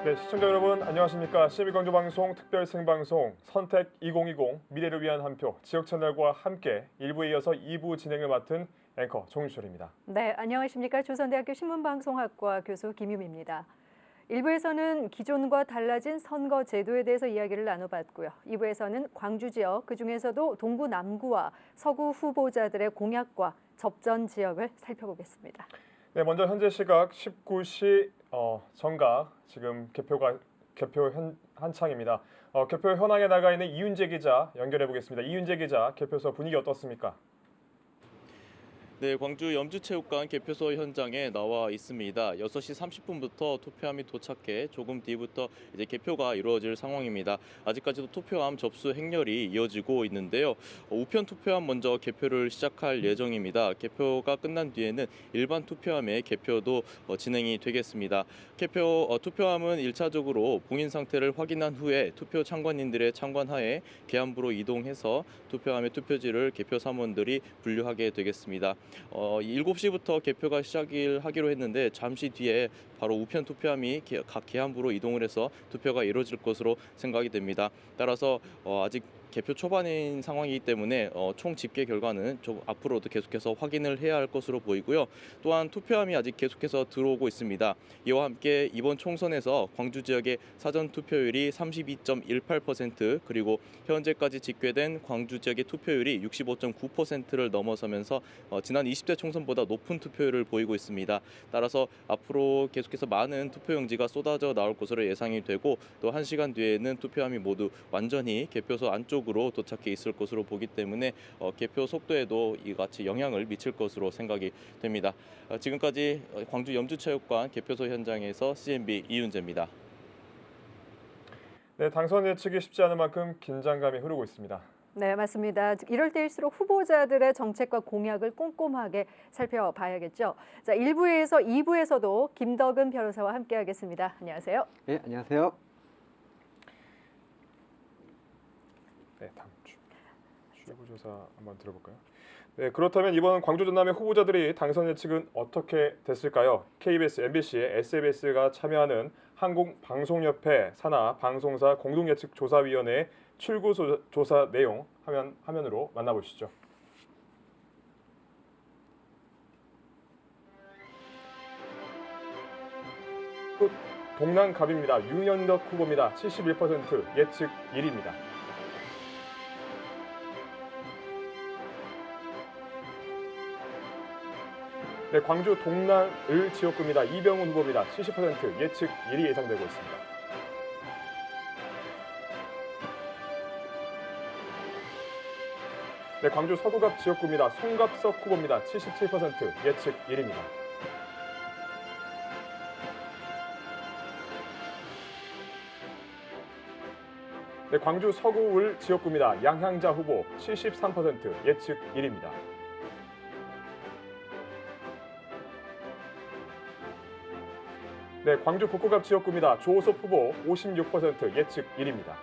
네, 시청자 여러분 안녕하십니까? 12광주 방송 특별 생방송 선택 2020 미래를 위한 한 표 지역 채널과 함께 1부에 이어서 2부 진행을 맡은 앵커 정유철입니다. 네, 안녕하십니까? 조선대학교 신문방송학과 교수 김유미입니다. 1부에서는 기존과 달라진 선거 제도에 대해서 이야기를 나눠봤고요. 2부에서는 광주 지역, 그중에서도 동구 남구와 서구 후보자들의 공약과 접전 지역을 살펴보겠습니다. 네, 먼저 현재 시각 19시 정각 지금 개표 한창입니다. 개표 현황에 나가 있는 이윤재 기자 연결해 보겠습니다. 이윤재 기자, 개표소 분위기 어떻습니까? 네, 광주 염주체육관 개표소 현장에 나와 있습니다. 6시 30분부터 투표함이 도착해 조금 뒤부터 이제 개표가 이루어질 상황입니다. 아직까지도 투표함 접수 행렬이 이어지고 있는데요. 우편 투표함 먼저 개표를 시작할 예정입니다. 개표가 끝난 뒤에는 일반 투표함의 개표도 진행이 되겠습니다. 투표함은 1차적으로 봉인 상태를 확인한 후에 투표 참관인들의 참관하에 계안부로 이동해서 투표함의 투표지를 개표 사무원들이 분류하게 되겠습니다. 7시부터 개표가 하기로 했는데 잠시 뒤에 바로 우편 투표함이 각 계안부로 이동을 해서 투표가 이루어질 것으로 생각이 됩니다. 따라서 아직 개표 초반인 상황이기 때문에 총 집계 결과는 좀 앞으로도 계속해서 확인을 해야 할 것으로 보이고요. 또한 투표함이 아직 계속해서 들어오고 있습니다. 이와 함께 이번 총선에서 광주 지역의 사전 투표율이 32.18% 그리고 현재까지 집계된 광주 지역의 투표율이 65.9%를 넘어서면서 지난 20대 총선보다 높은 투표율을 보이고 있습니다. 따라서 앞으로 계속해서 많은 투표용지가 쏟아져 나올 것으로 예상이 되고 또 1시간 뒤에는 투표함이 모두 완전히 개표소 안쪽으로 도착해 있을 것으로 보기 때문에 개표 속도에도 이같이 영향을 미칠 것으로 생각이 됩니다. 지금까지 광주 염주체육관 개표소 현장에서 CNB 이윤재입니다. 네, 당선 예측이 쉽지 않은 만큼 긴장감이 흐르고 있습니다. 네, 맞습니다. 이럴 때일수록 후보자들의 정책과 공약을 꼼꼼하게 살펴봐야겠죠. 자, 1부에서 2부에서도 김덕은 변호사와 함께하겠습니다. 안녕하세요. 네, 안녕하세요. 네, 다음 출구조사 한번 들어볼까요? 네, 그렇다면 이번 광주 전남의 후보자들이 당선 예측은 어떻게 됐을까요? KBS, MBC, SBS가 참여하는 한국방송협회 산하 방송사 공동예측조사위원회 출구조사 내용 화면으로 만나보시죠. 동남갑입니다. 윤현덕 후보입니다. 71% 예측 1위입니다. 네, 광주 동남을 지역구입니다. 이병훈 후보입니다. 70% 예측 1위 예상되고 있습니다. 네, 광주 서구갑 지역구입니다. 송갑석 후보입니다. 77% 예측 1위입니다. 네, 광주 서구을 지역구입니다. 양향자 후보 73% 예측 1위입니다. 네, 광주 북구갑 지역구입니다. 조호섭 후보 56% 예측 1위입니다.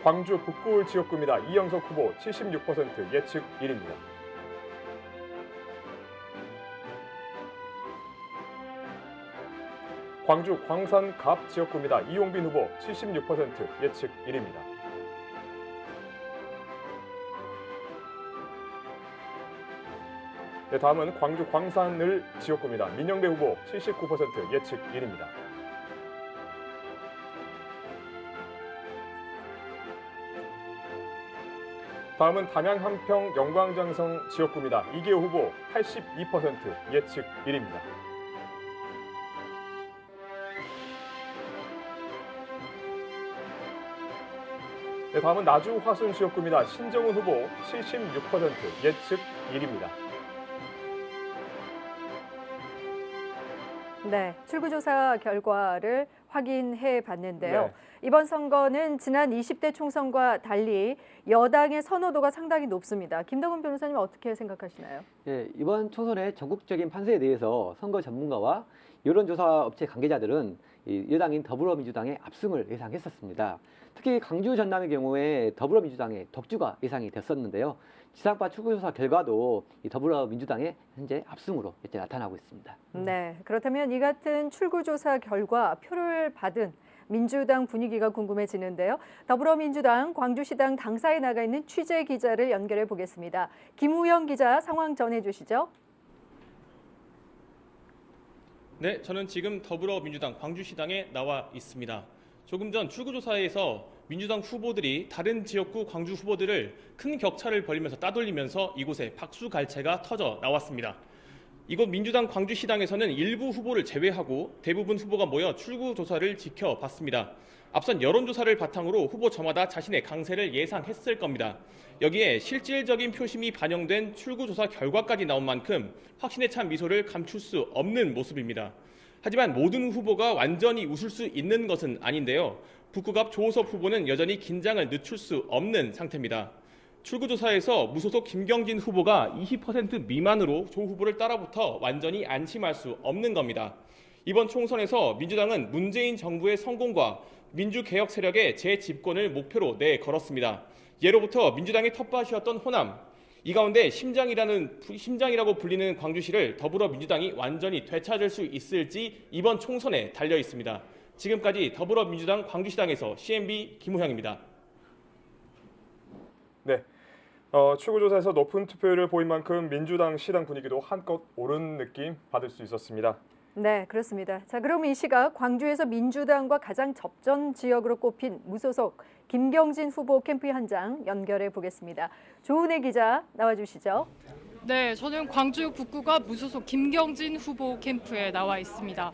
광주 북구을 지역구입니다. 이영석 후보 76% 예측 1위입니다. 광주 광산갑 지역구입니다. 이용빈 후보 76% 예측 1위입니다. 네, 다음은 광주 광산을 지역구입니다. 민영배 후보 79% 예측 1위입니다. 다음은 담양 한평 영광장성 지역구입니다. 이계호 후보 82% 예측 1위입니다. 네, 다음은 나주 화순 지역구입니다. 신정훈 후보 76% 예측 1위입니다. 네, 출구조사 결과를 확인해 봤는데요. 네. 이번 선거는 지난 20대 총선과 달리 여당의 선호도가 상당히 높습니다. 김덕은 변호사님 어떻게 생각하시나요? 예, 이번 총선의 전국적인 판세에 대해서 선거 전문가와 여론조사 업체 관계자들은 여당인 더불어민주당의 압승을 예상했었습니다. 특히 광주 전남의 경우에 더불어민주당의 독주가 예상이 됐었는데요. 지상파 출구조사 결과도 이 더불어민주당의 현재 압승으로 이제 나타나고 있습니다. 네, 그렇다면 이 같은 출구조사 결과 표를 받은 민주당 분위기가 궁금해지는데요. 더불어민주당 광주시당 당사에 나가 있는 취재 기자를 연결해 보겠습니다. 김우영 기자 상황 전해주시죠. 네, 저는 지금 더불어민주당 광주시당에 나와 있습니다. 조금 전 출구조사에서 민주당 후보들이 다른 지역구 광주 후보들을 큰 격차를 벌이면서 따돌리면서 이곳에 박수갈채가 터져 나왔습니다. 이곳 민주당 광주시당에서는 일부 후보를 제외하고 대부분 후보가 모여 출구조사를 지켜봤습니다. 앞선 여론조사를 바탕으로 후보 저마다 자신의 강세를 예상했을 겁니다. 여기에 실질적인 표심이 반영된 출구조사 결과까지 나온 만큼 확신에 찬 미소를 감출 수 없는 모습입니다. 하지만 모든 후보가 완전히 웃을 수 있는 것은 아닌데요. 북구갑 조호섭 후보는 여전히 긴장을 늦출 수 없는 상태입니다. 출구조사에서 무소속 김경진 후보가 20% 미만으로 조 후보를 따라붙어 완전히 안심할 수 없는 겁니다. 이번 총선에서 민주당은 문재인 정부의 성공과 민주개혁 세력의 재집권을 목표로 내걸었습니다. 예로부터 민주당의 텃밭이었던 호남, 이 가운데 심장이라고 불리는 광주시를 더불어민주당이 완전히 되찾을 수 있을지 이번 총선에 달려 있습니다. 지금까지 더불어민주당 광주시당에서 CNB 김우형입니다. 네. 출구조사에서 높은 투표율을 보인 만큼 민주당 시당 분위기도 한껏 오른 느낌 받을 수 있었습니다. 네, 그렇습니다. 자, 그럼 이 시각 광주에서 민주당과 가장 접전 지역으로 꼽힌 무소속 김경진 후보 캠프 현장 연결해 보겠습니다. 조은혜 기자 나와주시죠. 네, 저는 광주 북구가 무소속 김경진 후보 캠프에 나와 있습니다.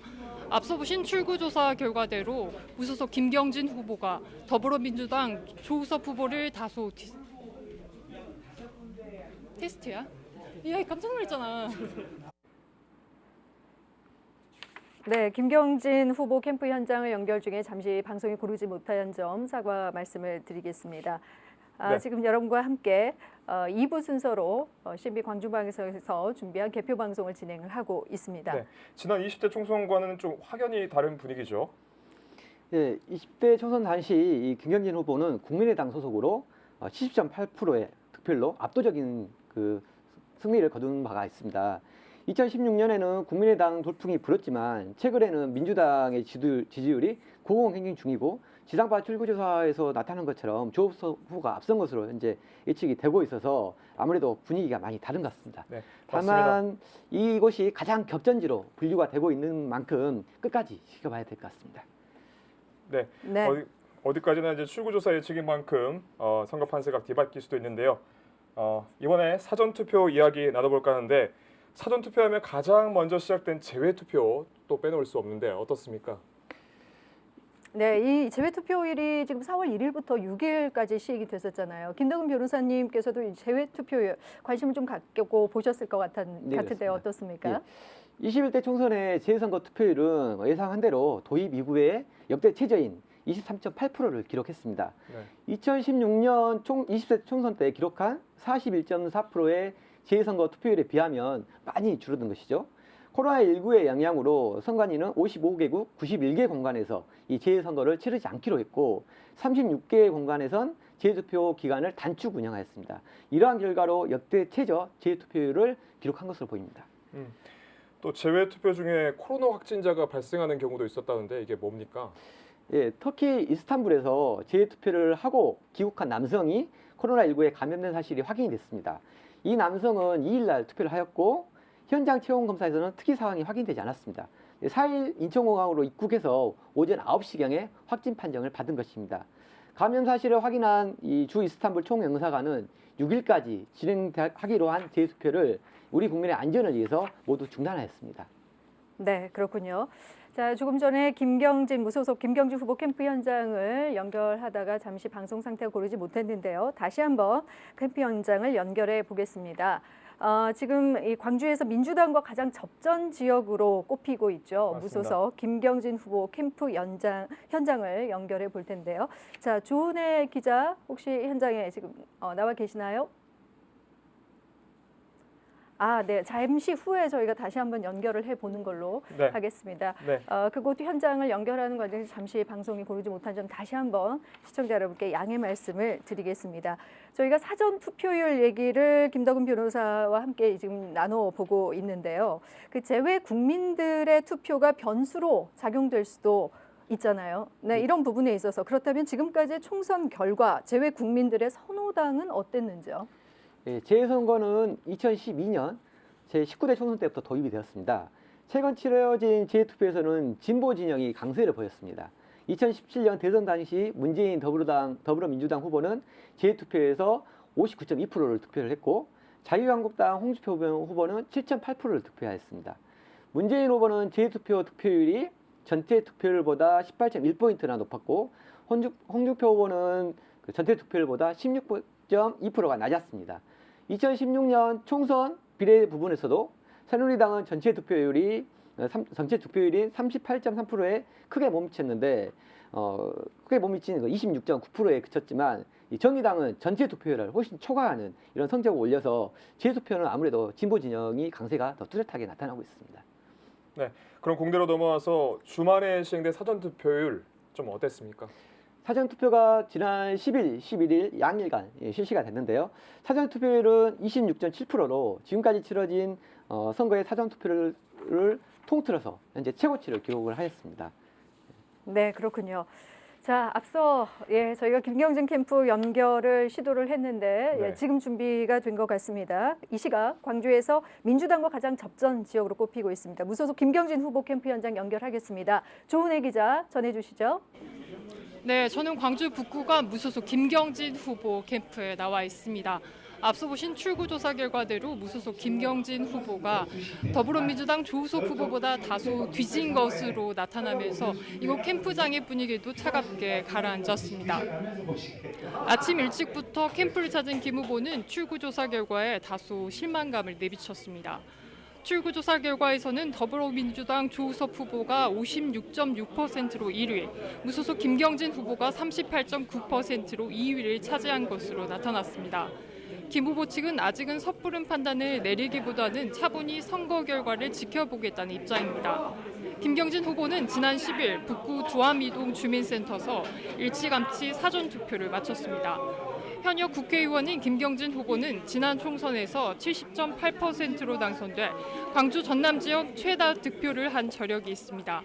앞서 보신 출구조사 결과대로 무소속 김경진 후보가 더불어민주당 조우섭 후보를 다소 테스트야? 야, 깜짝 놀랐잖아. 네, 김경진 후보 캠프 현장을 연결 중에 잠시 방송에 고르지 못한 점 사과 말씀을 드리겠습니다. 네. 지금 여러분과 함께 2부 순서로 CNB 광주방에서 준비한 개표 방송을 진행을 하고 있습니다. 네. 지난 20대 총선과는 좀 확연히 다른 분위기죠. 예, 20대 총선 당시 이 김경진 후보는 국민의당 소속으로 70.8%의 득표율로 압도적인 그 승리를 거둔 바가 있습니다. 2016년에는 국민의당 돌풍이 불었지만 최근에는 민주당의 지지율이 고공행진 중이고 지상파 출구조사에서 나타난 것처럼 조호섭 후보가 앞선 것으로 현재 예측이 되고 있어서 아무래도 분위기가 많이 다른 것 같습니다. 네, 다만 이곳이 가장 격전지로 분류가 되고 있는 만큼 끝까지 지켜봐야 될 것 같습니다. 네. 네. 어디까지나 이제 출구조사 예측인 만큼 선거 판세가 뒤바뀔 수도 있는데요. 이번에 사전 투표 이야기 나눠볼까 하는데 사전 투표하면 가장 먼저 시작된 제외 투표 또 빼놓을 수 없는데 어떻습니까? 네, 이 재외 투표일이 지금 4월 1일부터 6일까지 시행이 됐었잖아요. 김덕은 변호사님께서도 이 재외 투표율 관심을 좀 갖고 보셨을 것 같은데 그렇습니다. 어떻습니까? 예. 21대 총선의 재선거 투표율은 예상한 대로 도입 이후에 역대 최저인 23.8%를 기록했습니다. 네. 2016년 20대 총선 때 기록한 41.4%의 재선거 투표율에 비하면 많이 줄어든 것이죠. 코로나19의 영향으로 선관위는 55개국 91개 공간에서 이 재선거를 치르지 않기로 했고 36개 공간에선 재투표 기간을 단축 운영하였습니다. 이러한 결과로 역대 최저 재투표율을 기록한 것으로 보입니다. 또 제외 투표 중에 코로나 확진자가 발생하는 경우도 있었다는데 이게 뭡니까? 예, 터키 이스탄불에서 재투표를 하고 귀국한 남성이 코로나19에 감염된 사실이 확인이 됐습니다. 이 남성은 2일 날 투표를 하였고 현장 체온 검사에서는 특이 사항이 확인되지 않았습니다. 4일 인천공항으로 입국해서 오전 9시경에 확진 판정을 받은 것입니다. 감염 사실을 확인한 이 주 이스탄불 총영사관은 6일까지 진행하기로 한 재투표를 우리 국민의 안전을 위해서 모두 중단하였습니다. 네, 그렇군요. 자, 조금 전에 김경진 무소속 김경진 후보 캠프 현장을 연결하다가 잠시 방송 상태가 고르지 못했는데요. 다시 한번 캠프 현장을 연결해 보겠습니다. 지금 이 광주에서 민주당과 가장 접전 지역으로 꼽히고 있죠. 맞습니다. 무소속 김경진 후보 캠프 현장을 연결해 볼 텐데요. 자, 조은혜 기자 혹시 현장에 지금 나와 계시나요? 네. 잠시 후에 저희가 다시 한번 연결을 해보는 걸로 네. 하겠습니다. 네. 그곳 현장을 연결하는 과정에서 잠시 방송이 고르지 못한 점 다시 한번 시청자 여러분께 양해 말씀을 드리겠습니다. 저희가 사전 투표율 얘기를 김덕은 변호사와 함께 지금 나눠보고 있는데요. 그 재외 국민들의 투표가 변수로 작용될 수도 있잖아요. 네, 이런 부분에 있어서 그렇다면 지금까지의 총선 결과 재외 국민들의 선호당은 어땠는지요? 예, 재선거는 2012년 제19대 총선 때부터 도입이 되었습니다. 최근 치러진 재투표에서는 진보 진영이 강세를 보였습니다. 2017년 대선 당시 문재인 더불어민주당 후보는 재투표에서 59.2%를 득표를 했고 자유한국당 홍준표 후보는 7.8%를 득표하였습니다. 문재인 후보는 재투표 득표율이 전체 투표율보다 18.1포인트나 높았고 홍준표 후보는 전체 투표율보다 16.2%가 낮았습니다. 2016년 총선 비례 부분에서도 새누리당은 전체 투표율인 38.3%에 크게 못 미쳤는데 크게 못 미친 26.9%에 그쳤지만 이 정의당은 전체 투표율을 훨씬 초과하는 이런 성적을 올려서 재투표는 아무래도 진보 진영이 강세가 더 뚜렷하게 나타나고 있습니다. 네. 그럼 공대로 넘어와서 주말에 시행된 사전 투표율 좀 어땠습니까? 사전 투표가 지난 10일, 11일 양일간 실시가 됐는데요. 사전 투표율은 26.7%로 지금까지 치러진 선거의 사전 투표를 통틀어서 현재 최고치를 기록을 하였습니다. 네, 그렇군요. 자, 앞서 저희가 김경진 캠프 연결을 시도를 했는데 네. 지금 준비가 된 것 같습니다. 이 시각 광주에서 민주당과 가장 접전 지역으로 꼽히고 있습니다. 무소속 김경진 후보 캠프 현장 연결하겠습니다. 조은혜 기자 전해주시죠. 네, 저는 광주 북구가 무소속 김경진 후보 캠프에 나와 있습니다. 앞서 보신 출구조사 결과대로 무소속 김경진 후보가 더불어민주당 조우석 후보보다 다소 뒤진 것으로 나타나면서 이곳 캠프장의 분위기도 차갑게 가라앉았습니다. 아침 일찍부터 캠프를 찾은 김 후보는 출구조사 결과에 다소 실망감을 내비쳤습니다. 출구조사 결과에서는 더불어민주당 조우석 후보가 56.6%로 1위, 무소속 김경진 후보가 38.9%로 2위를 차지한 것으로 나타났습니다. 김 후보 측은 아직은 섣부른 판단을 내리기보다는 차분히 선거 결과를 지켜보겠다는 입장입니다. 김경진 후보는 지난 10일 북구 조암이동 주민센터에서 일찌감치 사전투표를 마쳤습니다. 현역 국회의원인 김경진 후보는 지난 총선에서 70.8%로 당선돼 광주 전남 지역 최다 득표를 한 저력이 있습니다.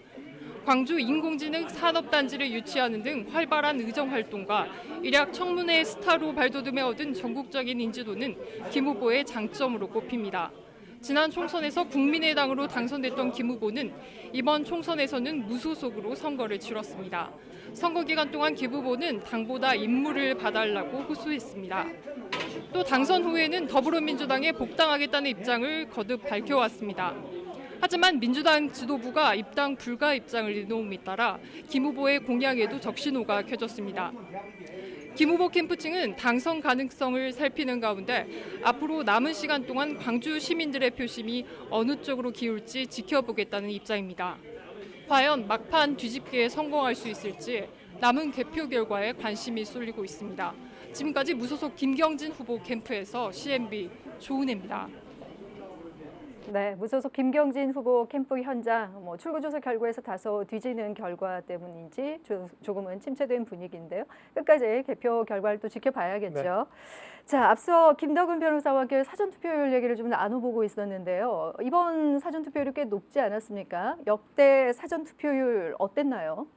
광주 인공지능 산업단지를 유치하는 등 활발한 의정활동과 일약 청문회 스타로 발돋움에 얻은 전국적인 인지도는 김 후보의 장점으로 꼽힙니다. 지난 총선에서 국민의당으로 당선됐던 김 후보는 이번 총선에서는 무소속으로 선거를 치렀습니다. 선거 기간 동안 김 후보는 당보다 임무를 봐달라고 호소했습니다. 또 당선 후에는 더불어민주당에 복당하겠다는 입장을 거듭 밝혀왔습니다. 하지만 민주당 지도부가 입당 불가 입장을 내놓음에 따라 김 후보의 공약에도 적신호가 켜졌습니다. 김 후보 캠프 측은 당선 가능성을 살피는 가운데 앞으로 남은 시간 동안 광주 시민들의 표심이 어느 쪽으로 기울지 지켜보겠다는 입장입니다. 과연 막판 뒤집기에 성공할 수 있을지 남은 개표 결과에 관심이 쏠리고 있습니다. 지금까지 무소속 김경진 후보 캠프에서 CNB 조은혜입니다. 네, 무소속 김경진 후보 캠프 현장 출구조사 결과에서 다소 뒤지는 결과 때문인지 조금은 침체된 분위기인데요. 끝까지 개표 결과를 또 지켜봐야겠죠. 네. 자, 앞서 김덕은 변호사와 함께 사전투표율 얘기를 좀 나눠보고 있었는데요. 이번 사전투표율이 꽤 높지 않았습니까? 역대 사전투표율 어땠나요?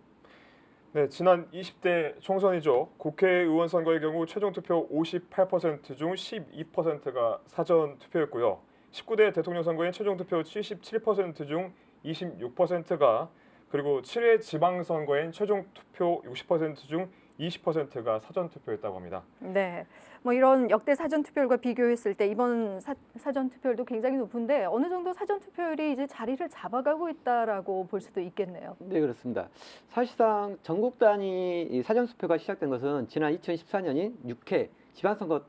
네, 지난 20대 총선이죠. 국회의원 선거의 경우 최종 투표 58% 중 12%가 사전 투표였고요. 19대 대통령 선거엔 최종 투표 77% 중 26%가 그리고 7회 지방선거엔 최종 투표 60% 중 20%가 사전 투표였다고 합니다. 네, 이런 역대 사전 투표율과 비교했을 때 이번 사전 투표율도 굉장히 높은데 어느 정도 사전 투표율이 이제 자리를 잡아가고 있다라고 볼 수도 있겠네요. 네, 그렇습니다. 사실상 전국 단위 사전 투표가 시작된 것은 지난 2014년인 6회 지방선거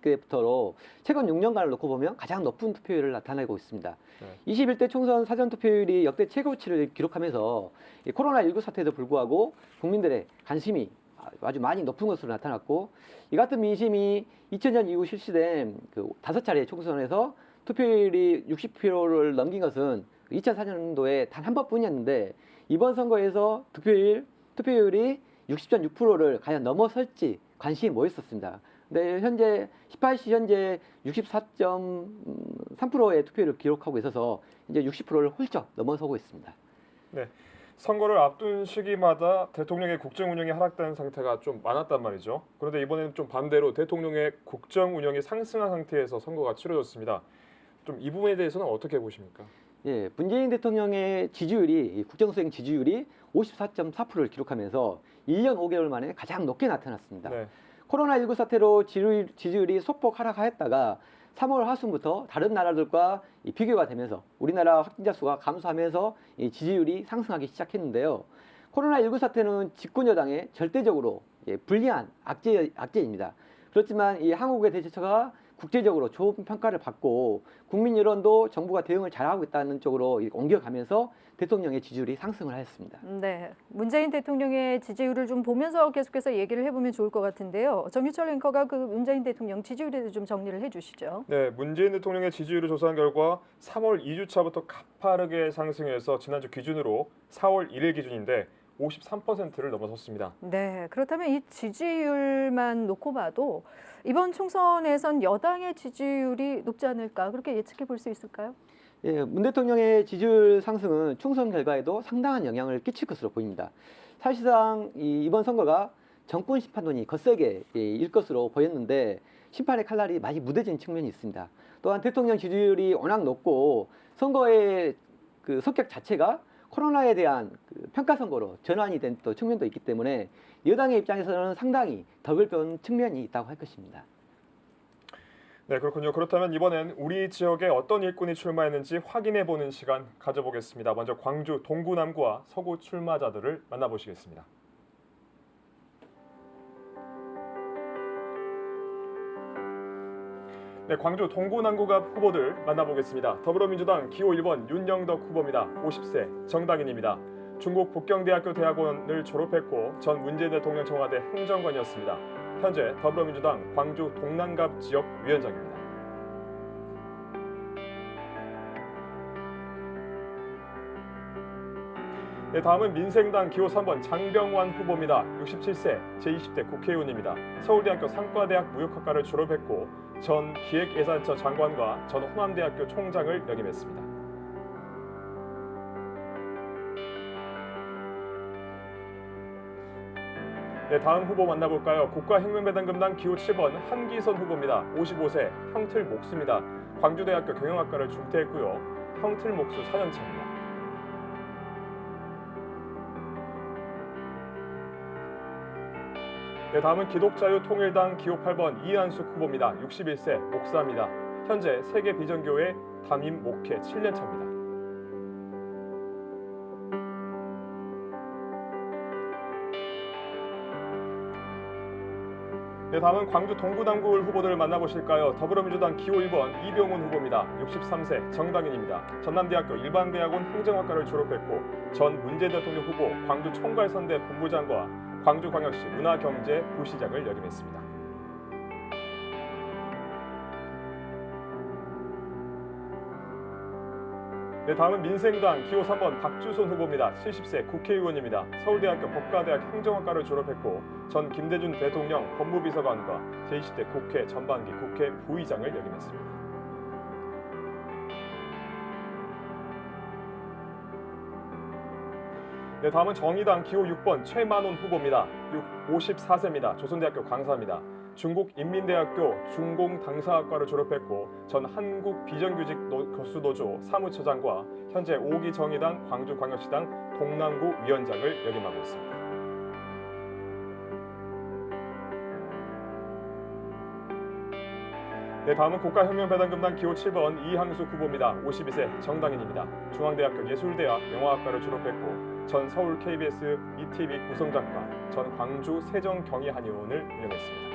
때부터로 최근 6년간을 놓고 보면 가장 높은 투표율을 나타내고 있습니다. 네. 21대 총선 사전 투표율이 역대 최고치를 기록하면서 코로나19 사태에도 불구하고 국민들의 관심이 아주 많이 높은 것으로 나타났고 이 같은 민심이 2000년 이후 실시된 그 5차례 총선에서 투표율이 60%를 넘긴 것은 2004년도에 단 한 번뿐이었는데 이번 선거에서 투표율이 60.6%를 과연 넘어설지 관심이 모였었습니다. 근데 현재 18시 현재 64.3%의 투표율을 기록하고 있어서 이제 60%를 훌쩍 넘어서고 있습니다. 선거를 앞둔 시기마다 대통령의 국정 운영이 하락된 상태가 좀 많았단 말이죠. 그런데 이번에는 좀 반대로 대통령의 국정 운영이 상승한 상태에서 선거가 치러졌습니다. 좀 이 부분에 대해서는 어떻게 보십니까? 예, 문재인 대통령의 지지율이 국정수행 지지율이 54.4%를 기록하면서 1년 5개월 만에 가장 높게 나타났습니다. 네. 코로나19 사태로 지지율이 소폭 하락하였다가 3월 하순부터 다른 나라들과 비교가 되면서 우리나라 확진자 수가 감소하면서 지지율이 상승하기 시작했는데요. 코로나19 사태는 집권 여당에 절대적으로 불리한 악재입니다. 그렇지만 이 한국의 대처가 국제적으로 좋은 평가를 받고 국민 여론도 정부가 대응을 잘하고 있다는 쪽으로 옮겨가면서 대통령의 지지율이 상승을 하였습니다. 네, 문재인 대통령의 지지율을 좀 보면서 계속해서 얘기를 해보면 좋을 것 같은데요. 정유철 앵커가 그 문재인 대통령 지지율에 대해서 좀 정리를 해주시죠. 네, 문재인 대통령의 지지율을 조사한 결과 3월 2주차부터 가파르게 상승해서 지난주 기준으로 4월 1일 기준인데 53%를 넘어섰습니다. 네, 그렇다면 이 지지율만 놓고 봐도 이번 총선에선 여당의 지지율이 높지 않을까 그렇게 예측해 볼 수 있을까요? 예, 문 대통령의 지지율 상승은 총선 결과에도 상당한 영향을 끼칠 것으로 보입니다. 사실상 이번 선거가 정권 심판론이 거세게 일 것으로 보였는데 심판의 칼날이 많이 무뎌진 측면이 있습니다. 또한 대통령 지지율이 워낙 높고 선거의 그 성격 자체가 코로나에 대한 평가 선거로 전환이 된 또 측면도 있기 때문에 여당의 입장에서는 상당히 덕을 본 측면이 있다고 할 것입니다. 네, 그렇군요. 그렇다면 이번엔 우리 지역에 어떤 일꾼이 출마했는지 확인해보는 시간 가져보겠습니다. 먼저 광주 동구 남구와 서구 출마자들을 만나보시겠습니다. 네, 광주 동구 남구갑 후보들 만나보겠습니다. 더불어민주당 기호 1번 윤영덕 후보입니다. 50세 정당인입니다. 중국 북경대학교 대학원을 졸업했고 전 문재인 대통령 청와대 행정관이었습니다. 현재 더불어민주당 광주 동남갑 지역 위원장입니다. 네, 다음은 민생당 기호 3번 장병완 후보입니다. 67세 제20대 국회의원입니다. 서울대학교 상과대학 무역학과를 졸업했고 전 기획예산처 장관과 전 호남대학교 총장을 역임했습니다. 네, 다음 후보 만나볼까요? 국가혁명배당금당 기호 7번 한기선 후보입니다. 55세 형틀목수입니다. 광주대학교 경영학과를 중퇴했고요. 형틀목수 4년차입니다. 네, 다음은 기독자유통일당 기호 8번 이한숙 후보입니다. 61세 목사입니다. 현재 세계비전교회 담임 목회 7년차입니다. 네, 다음은 광주 동구남구 후보들을 만나보실까요? 더불어민주당 기호 1번 이병훈 후보입니다. 63세 정당인입니다. 전남대학교 일반대학원 행정학과를 졸업했고 전 문재인 대통령 후보 광주 총괄선대 본부장과 광주광역시 문화경제 부시장을 역임했습니다. 네, 다음은 민생당 기호 3번 박주손 후보입니다. 70세 국회의원입니다. 서울대학교 법과대학 행정학과를 졸업했고 전 김대중 대통령 법무비서관과 제20대 국회 전반기 국회 부의장을 역임했습니다. 네, 다음은 정의당 기호 6번 최만원 후보입니다. 54세입니다. 조선대학교 강사입니다. 중국인민대학교 중공당사학과를 졸업했고 전 한국비정규직 교수노조 사무처장과 현재 5기 정의당 광주광역시당 동남구 위원장을 역임하고 있습니다. 네, 다음은 국가혁명배당금당 기호 7번 이항숙 후보입니다. 52세 정당인입니다. 중앙대학교 예술대학 영화학과를 졸업했고 전 서울 KBS ETV 구성작가, 전 광주 세종경희한의원을 운영했습니다.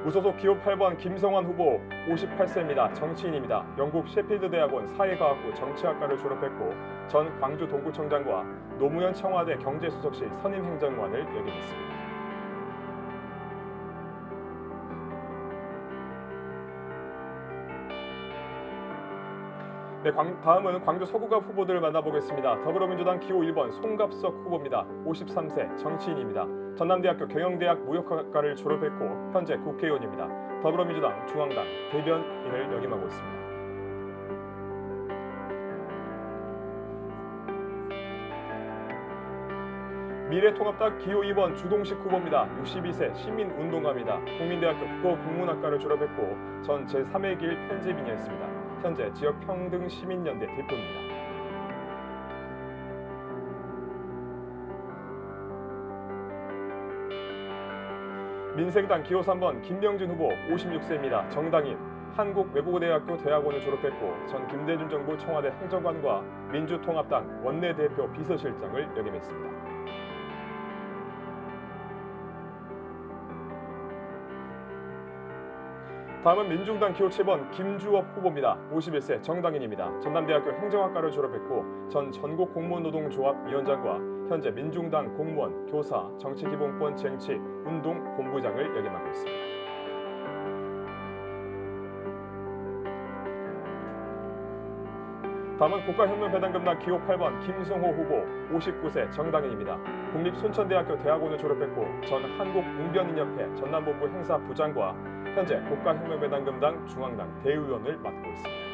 무소속 기호 8번 김성환 후보 58세입니다. 정치인입니다. 영국 셰필드 대학원 사회과학부 정치학과를 졸업했고 전 광주 동구청장과 노무현 청와대 경제수석실 선임행정관을 역임했습니다. 네, 다음은 광주 서구갑 후보들을 만나보겠습니다. 더불어민주당 기호 1번 송갑석 후보입니다. 53세 정치인입니다. 전남대학교 경영대학 무역학과를 졸업했고 현재 국회의원입니다. 더불어민주당 중앙당 대변인을 역임하고 있습니다. 미래통합당 기호 2번 주동식 후보입니다. 62세 시민운동가입니다. 국민대학교 국어국문학과를 졸업했고 전 제3의 길 편집인이었습니다. 현재 지역평등시민연대 대표입니다. 민생당 기호 3번 김명진 후보 56세입니다. 정당인 한국외국어대학교 대학원을 졸업했고 전 김대중 정부 청와대 행정관과 민주통합당 원내대표 비서실장을 역임했습니다. 다음은 민중당 기호 7번 김주업 후보입니다. 51세 정당인입니다. 전남대학교 행정학과를 졸업했고 전 전국공무원노동조합 위원장과 현재 민중당 공무원, 교사, 정치기본권 쟁취, 운동 본부장을 역임하고 있습니다. 다음은 국가혁명배당금당 기호 8번 김성호 후보 59세 정당인입니다. 국립순천대학교 대학원을 졸업했고 전 한국웅변인협회 전남본부 행사부장과 현재 국가혁명배당금당 중앙당 대의원을 맡고 있습니다.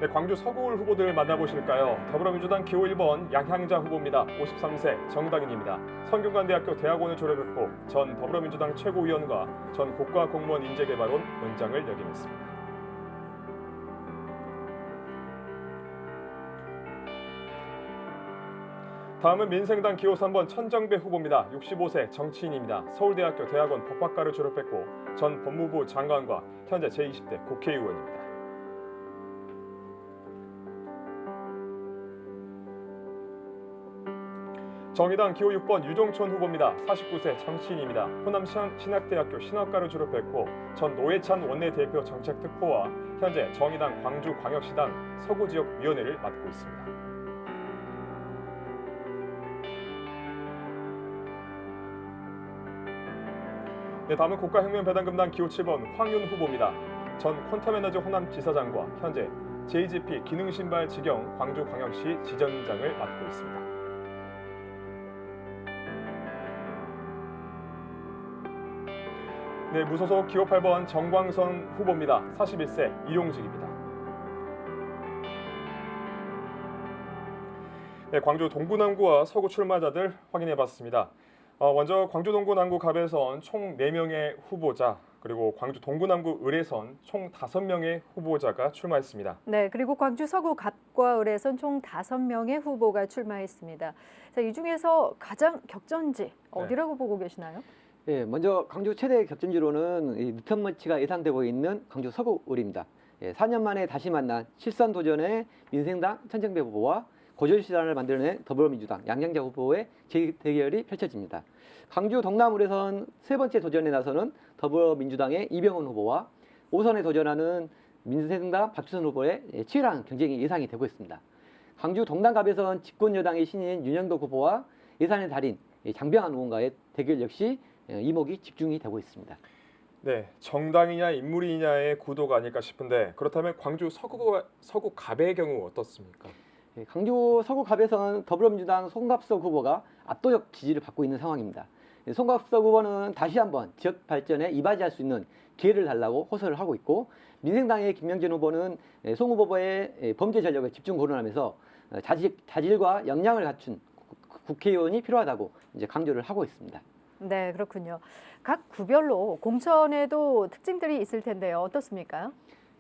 네, 광주 서구울 후보들 만나보실까요? 더불어민주당 기호 1번 양향자 후보입니다. 53세 정당인입니다. 성균관대학교 대학원을 졸업했고 전 더불어민주당 최고위원과 전 국가공무원인재개발원 원장을 역임했습니다. 다음은 민생당 기호 3번 천정배 후보입니다. 65세 정치인입니다. 서울대학교 대학원 법학과를 졸업했고 전 법무부 장관과 현재 제20대 국회의원입니다. 정의당 기호 6번 유종천 후보입니다. 49세 정치인입니다. 호남 신학대학교 신학과를 졸업했고 전 노회찬 원내대표 정책특보와 현재 정의당 광주광역시당 서구지역위원회를 맡고 있습니다. 네, 다음은 국가혁명배당금당 기호 7번 황윤 후보입니다. 전 퀀텀에너지 호남지사장과 현재 JGP 기능신발 직영 광주광역시 지점장을 맡고 있습니다. 네, 무소속 기호 8번 정광선 후보입니다. 41세 일용직입니다. 네, 광주 동구남구와 서구 출마자들 확인해봤습니다. 먼저 광주 동구남구 갑에선 총 4명의 후보자, 그리고 광주 동구남구 을에선 총 5명의 후보자가 출마했습니다. 네, 그리고 광주 서구 갑과 을에선 총 5명의 후보가 출마했습니다. 자, 이 중에서 가장 격전지 어디라고 보고 계시나요? 예, 먼저 광주 최대 격전지로는 이 뉴턴머치가 예상되고 있는 광주 서구을입니다. 4년 만에 다시 만난 실선 도전의 민생당 천정배 후보와 고전시장을 만들어낸 더불어민주당 양양자 후보의 재대결이 펼쳐집니다. 광주 동남을에선 세 번째 도전에 나서는 더불어민주당의 이병헌 후보와 5선에 도전하는 민생당 박주선 후보의 치열한 경쟁이 예상이 되고 있습니다. 광주 동남갑에선 집권여당의 신인 윤영덕 후보와 예산의 달인 장병환 의원과의 대결 역시 이목이 집중이 되고 있습니다. 네, 정당이냐 인물이냐의 구도가 아닐까 싶은데 그렇다면 광주 서구갑의 경우 어떻습니까? 광주 서구갑에서는 더불어민주당 송갑석 후보가 압도적 지지를 받고 있는 상황입니다. 송갑석 후보는 다시 한번 지역 발전에 이바지할 수 있는 기회를 달라고 호소를 하고 있고, 민생당의 김명진 후보는 송 후보의 범죄 전력을 집중 거론하면서 자질과 역량을 갖춘 국회의원이 필요하다고 이제 강조를 하고 있습니다. 네, 그렇군요. 각 구별로 공천에도 특징들이 있을 텐데요. 어떻습니까?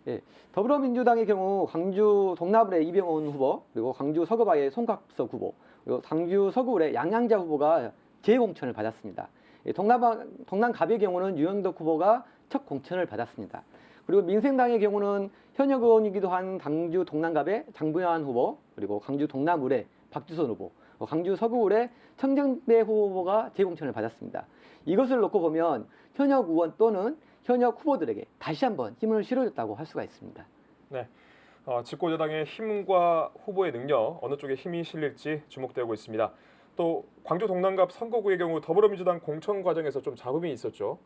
예, 더불어민주당의 경우 광주 동남을의 이병헌 후보, 그리고 광주 서구바의 송갑석 후보, 그리고 광주 서구을의 양양자 후보가 재공천을 받았습니다. 동남갑의 경우는 유영덕 후보가 첫 공천을 받았습니다. 그리고 민생당의 경우는 현역 의원이기도 한 광주 동남갑의 장부현 후보, 그리고 광주 동남을의 박주선 후보, 광주 서구을의 천정배 후보가 재공천을 받았습니다. 이것을 놓고 보면 현역 의원 또는 현역 후보들에게 다시 한번 힘을 실어줬다고 할 수가 있습니다. 네, 집권여당의 힘과 후보의 능력 어느 쪽에 힘이 실릴지 주목되고 있습니다. 또 광주 동남갑 선거구의 경우 더불어민주당 공천 과정에서 좀 잡음이 있었죠.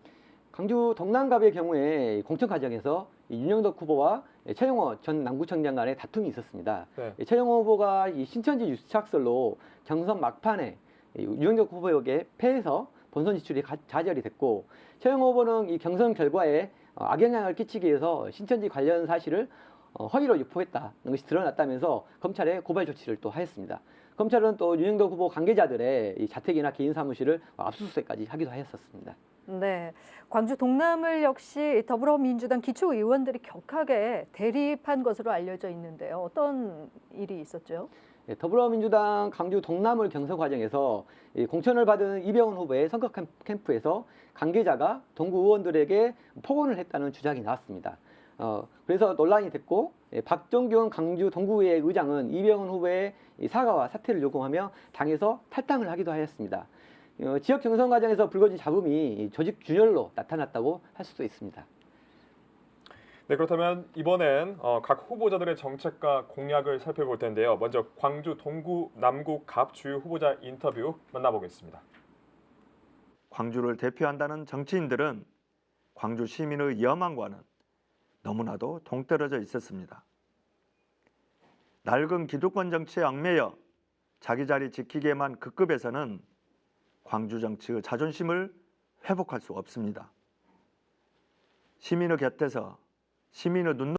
광주 동남갑의 경우에 공천 과정에서 윤영덕 후보와 최영호 전 남구청장 간의 다툼이 있었습니다. 네. 최영호 후보가 이 신천지 유착설로 경선 막판에 윤영덕 후보에게 패해서 본선 지출이 좌절이 됐고, 최영호 후보는 이 경선 결과에 악영향을 끼치기 위해서 신천지 관련 사실을 허위로 유포했다는 것이 드러났다면서 검찰에 고발 조치를 또 하였습니다. 검찰은 또 윤영덕 후보 관계자들의 이 자택이나 개인 사무실을 압수수색까지 하기도 하였었습니다. 네, 광주 동남을 역시 더불어민주당 기초의원들이 격하게 대립한 것으로 알려져 있는데요. 어떤 일이 있었죠? 예, 더불어민주당 광주 동남을 경선 과정에서 공천을 받은 이병헌 후보의 선거 캠프에서 관계자가 동구 의원들에게 폭언을 했다는 주장이 나왔습니다. 그래서 논란이 됐고, 박정균 광주 동구의 의장은 이병헌 후보의 사과와 사퇴를 요구하며 당에서 탈당을 하기도 하였습니다. 지역 경선 과정에서 불거진 잡음이 조직 균열로 나타났다고 할 수도 있습니다. 네, 그렇다면 이번엔 각 후보자들의 정책과 공약을 살펴볼 텐데요. 먼저 광주 동구 남구 갑 주요 후보자 인터뷰 만나보겠습니다. 광주를 대표한다는 정치인들은 광주 시민의 여망과는 너무나도 동떨어져 있었습니다. 낡은 기득권 정치에 얽매여 자기 자리 지키기에만 급급해서는 광주 정치의 자존심을 회복할 수 없습니다. 시민의 곁에서 시민의 눈